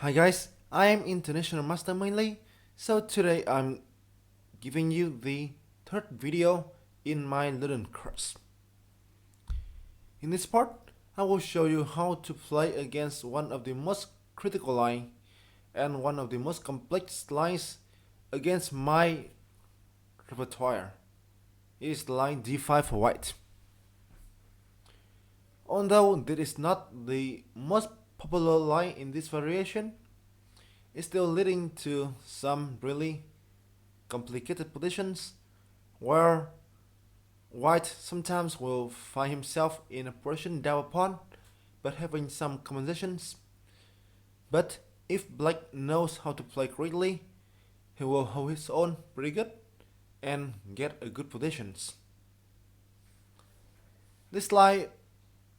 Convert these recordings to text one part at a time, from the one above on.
Hi guys, I am International Master Minh. So today I'm giving you the third video in my learning course. In this part, I will show you how to play against one of the most critical line and one of the most complex lines against my repertoire. It is line d5 for white. Although this is not the most popular line in this variation, it's still leading to some really complicated positions where white sometimes will find himself in a position down a pawn but having some compensations. But if black knows how to play correctly, he will hold his own pretty good and get a good positions. This line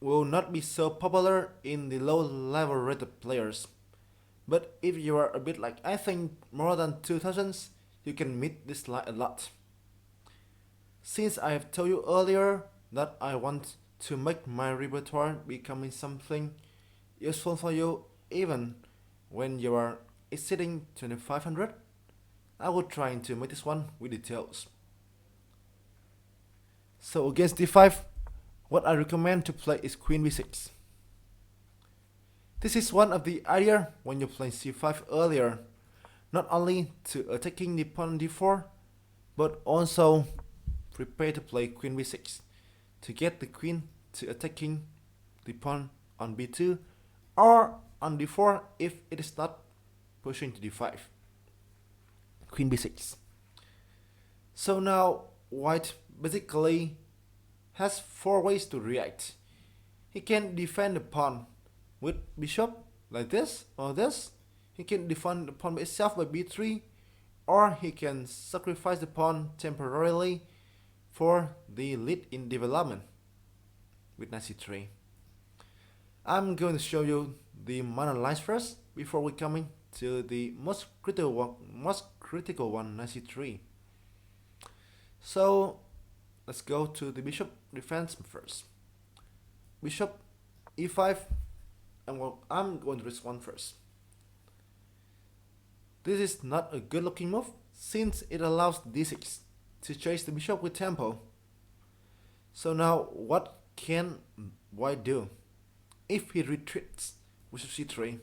will not be so popular in the low level rated players, but if you are a bit like I think more than 2000s, you can meet this line a lot. Since I have told you earlier that I want to make my repertoire becoming something useful for you even when you are exceeding 2500, I will try to make this one with details. So against d5, what I recommend to play is queen b6. This is one of the idea when you play c5 earlier, not only to attacking the pawn d4, but also prepare to play queen b6 to get the queen to attacking the pawn on b2 or on d4 if it is not pushing to d5. Queen b6. So now white basically has four ways to react. He can defend the pawn with bishop like this or this. He can defend the pawn by itself by b3, or he can sacrifice the pawn temporarily for the lead in development with knight c3. I'm going to show you the minor lines first before we coming to the most critical one, knight c3. So let's go to the bishop defense first. Bishop e5, and I'm going to respond first. This is not a good looking move since it allows d6 to chase the bishop with tempo. So now what can white do? If he retreats bishop c3,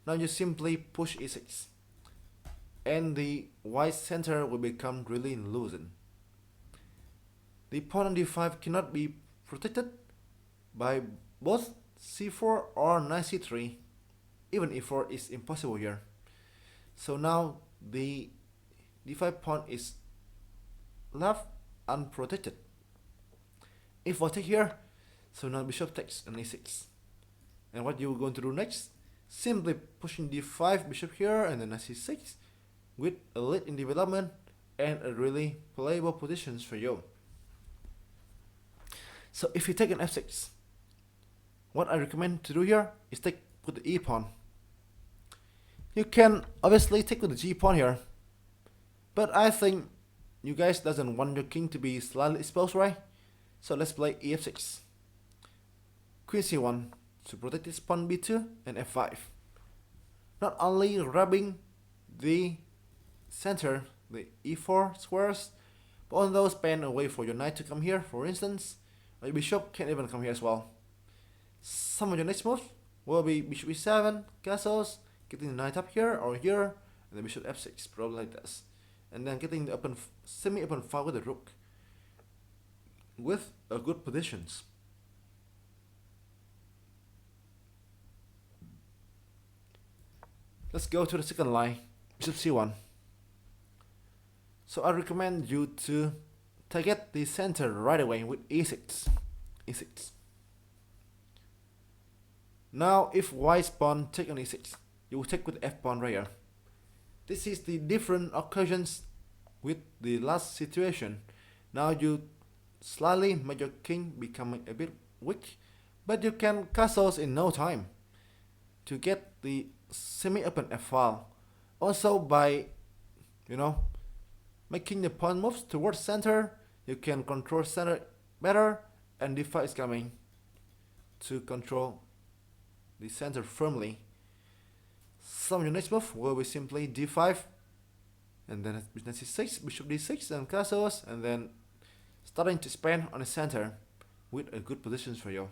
now you simply push e6 and the white center will become really loosened. The pawn on d5 cannot be protected by both c4 or knight c3, even e4 is impossible here. So now the d5 pawn is left unprotected. If I take here, so now bishop takes an e6. And what you're going to do next? Simply pushing d5 bishop here and then knight c6 with a lead in development and a really playable positions for you. So if you take an f6, what I recommend to do here is take with the e pawn. You can obviously take with the g pawn here, but I think you guys doesn't want your king to be slightly exposed, right? So let's play ef6, queen c1 to protect this pawn b2 and f5. Not only grabbing the center, the e4 squares, but also span a way for your knight to come here, for instance. Your bishop can even come here as well. Some of your next moves will be bishop e7, castles, getting the knight up here or here, and the bishop f6, probably like this. And then getting the open, semi-open file with the rook with a good positions. Let's go to the second line, bishop c1. So I recommend you to target the center right away with e6. e6. Now if white's pawn take on e6, you will take with f pawn right here. This is the different occasions with the last situation. Now you slightly make your king becoming a bit weak, but you can castles in no time to get the semi-open f file. Also by making the pawn moves towards center, you can control center better, and d5 is coming to control the center firmly. Some of your next move will be simply d5, and then knight c6, bishop d6, and castles, and then starting to expand on the center with a good position for you.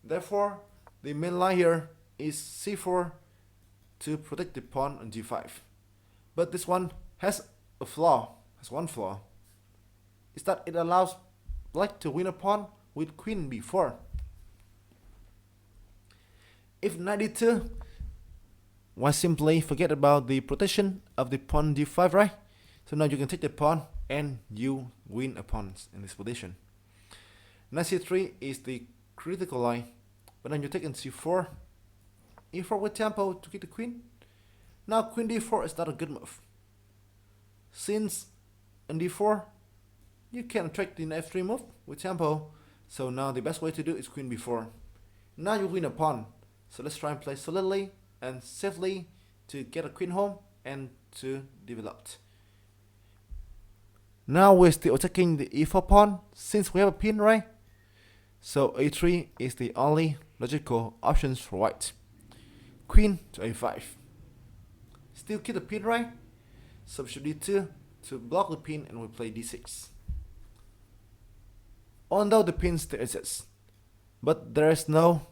Therefore, the main line here is c4 to protect the pawn on g5. But this one has one flaw. Is that it allows black to win a pawn with queen b4. If knight d2, why simply forget about the protection of the pawn d5, right? So now you can take the pawn and you win a pawn in this position. Knight c3 is the critical line, but then you take in c4, e4 with tempo to get the queen. Now queen d4 is not a good move. Since in d4 you can attract the knight f3 move with tempo, so now the best way to do is queen b4. Now you win a pawn, so let's try and play solidly and safely to get a queen home and to develop. Now we're still attacking the e4 pawn since we have a pin, right? So a3 is the only logical options for white. Queen to a5. Still keep the pin, right? So bishop d2 to block the pin, and we play d6. Although the pin still exists, but there is no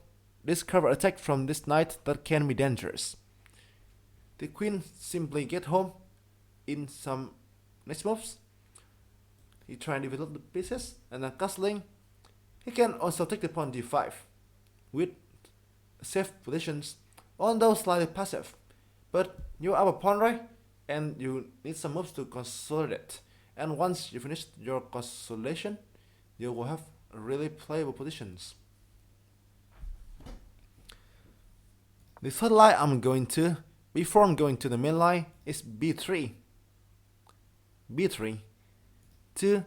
discover attack from this knight that can be dangerous. The queen simply get home in some next moves. He try and develop the pieces, and then castling. He can also take the pawn d5 with safe positions, although slightly passive. But you have a pawn, right? And you need some moves to consolidate. And once you finish your consolidation, you will have really playable positions. The third line I'm going to, before I'm going to the main line, is b3. b3 to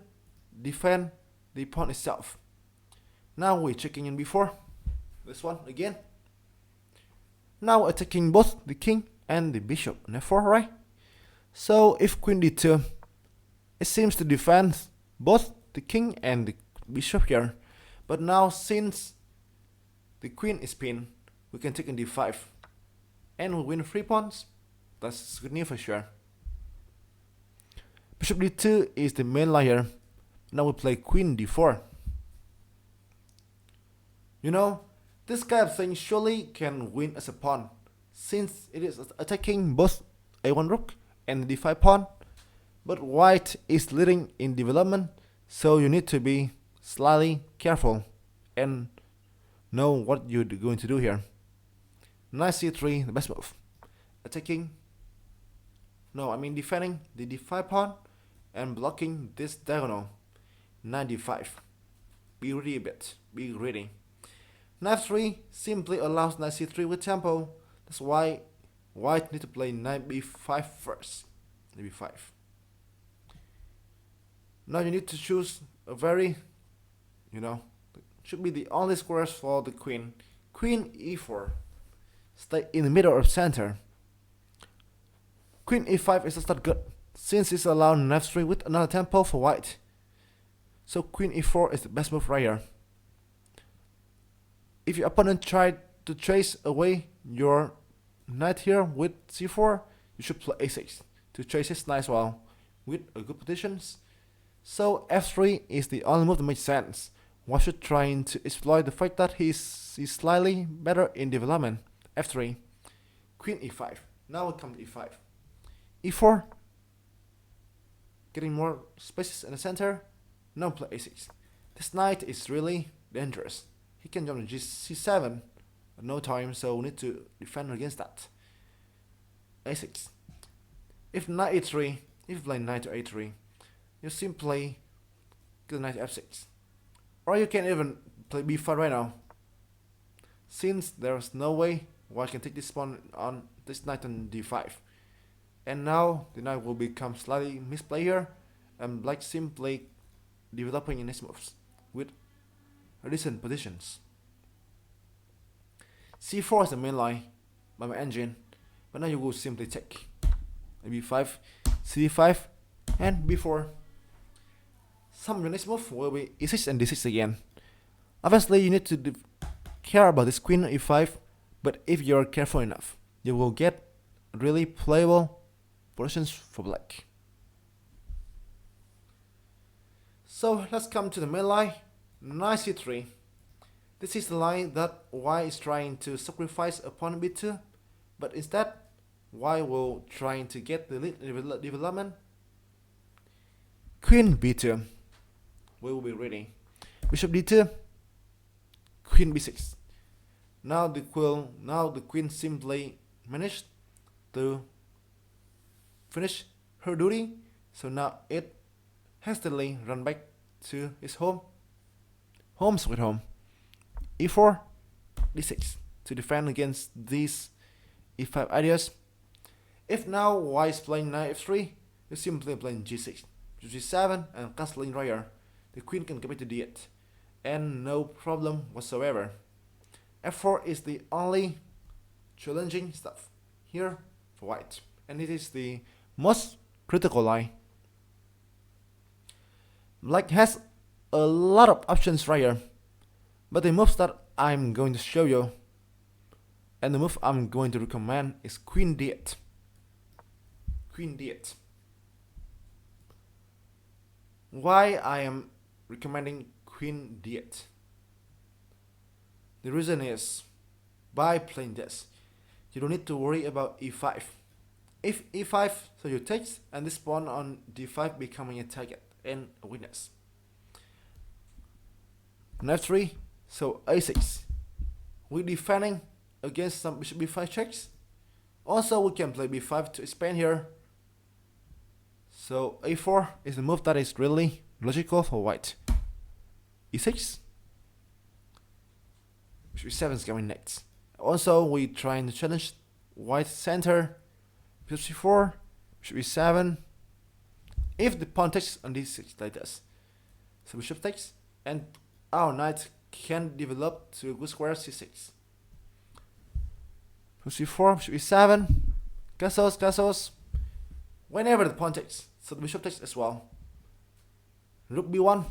defend the pawn itself. Now we're checking in b4. This one again. Now attacking both the king and the bishop on f4, right? So if queen d2, it seems to defend both the king and the bishop here. But now since the queen is pinned, we can take in d5 and we win 3 pawns. That's good news for sure. Bishop d2 is the main line here. Now we play queen d4. You know, this kind of thing surely can win as a pawn, since it is attacking both a1 rook and the d5 pawn. But white is leading in development, so you need to be slightly careful and know what you're going to do here. Knight c3, the best move. Attacking, defending the d5 pawn and blocking this diagonal. Knight d5. Be ready a bit, be ready. Knight f3 simply allows knight c3 with tempo. That's why white need to play knight b5 first. Knight b5. Now you need to choose a very, should be the only squares for the queen. Queen e4. Stay in the middle of center. Queen e5 is not good, since it's allowed knight f3 with another tempo for white. So queen e4 is the best move right here. If your opponent tried to chase away your knight here with c4, you should play a6 to chase his knight as well with a good positions. So f3 is the only move that makes sense. One should trying to exploit the fact that he's slightly better in development. f3, queen e5. Now we come to e5. e4, getting more spaces in the center. Now play a6. This knight is really dangerous. He can jump to c7 at no time, so we need to defend against that. a6. If knight e3, if you play knight to a3, you simply kill knight to f6. Or you can even play b5 right now, since there's no way white can take this pawn on this knight on d5. And now the knight will become slightly misplay here, and black simply developing in his moves with recent positions. c4 is the main line by my engine, but now you will simply take b5, c5, and b4. Some of your next move will be e6 and d6 again. Obviously you need to care about this queen e5, but if you're careful enough, you will get really playable positions for black. So let's come to the main line, knight c3. This is the line that white is trying to sacrifice upon b2, but instead white will trying to get the lead development. Queen b2. We will be ready. Bishop d2. Queen b6. Now the queen simply managed to finish her duty. So now it hastily run back to its home sweet home. e4, d6 to defend against these e5 ideas. If now white is playing knight f3, you simply playing g6, g7 and castling royal. The queen can go back to d8 and no problem whatsoever. f4 is the only challenging stuff here for white, and it is the most critical line. Black has a lot of options right here, but the moves that I'm going to show you and the move I'm going to recommend is queen d8. Queen d8. Why I am recommending queen d8? The reason is, by playing this, you don't need to worry about e5. If e5, so you take, and this pawn on d5 becoming a target and a weakness. Knight 3, so a6. We're defending against some bishop b5 checks. Also, we can play b5 to expand here. So a4 is the move that is really logical for white. e6. Bishop e7 is coming next. Also, we trying to challenge white center. Bishop c4, bishop e7. If the pawn takes on d6 like this, so bishop takes, and our knight can develop to a good square c6. Bishop c4, bishop e7, castles. Whenever the pawn takes, so the bishop takes as well. Rook b1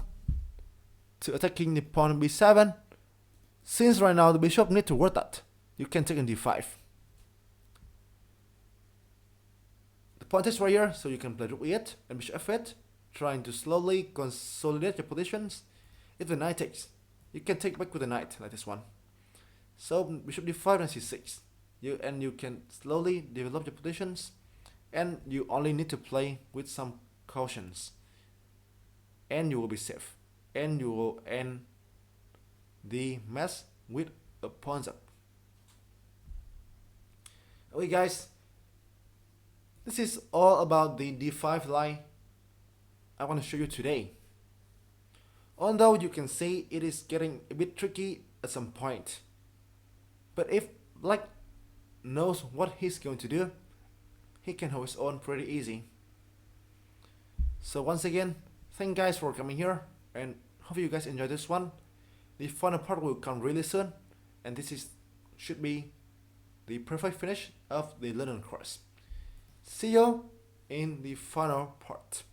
to attacking the pawn b7. Since right now the bishop need to work that, you can take on d5. The pawn takes right here, so you can play rook e8 and bishop f8, trying to slowly consolidate your positions. If the knight takes, you can take back with the knight like this one. So bishop d5 and c6. You can slowly develop your positions, and you only need to play with some cautions, and you will be safe, and you will end the match with a pawns up. Okay guys, this is all about the d5 line I want to show you today. Although you can see it is getting a bit tricky at some point, but if black knows what he's going to do, he can hold his own pretty easy. So once again, thank you guys for coming here, and hope you guys enjoy this one. The final part will come really soon, and this should be the perfect finish of the learning course. See you in the final part.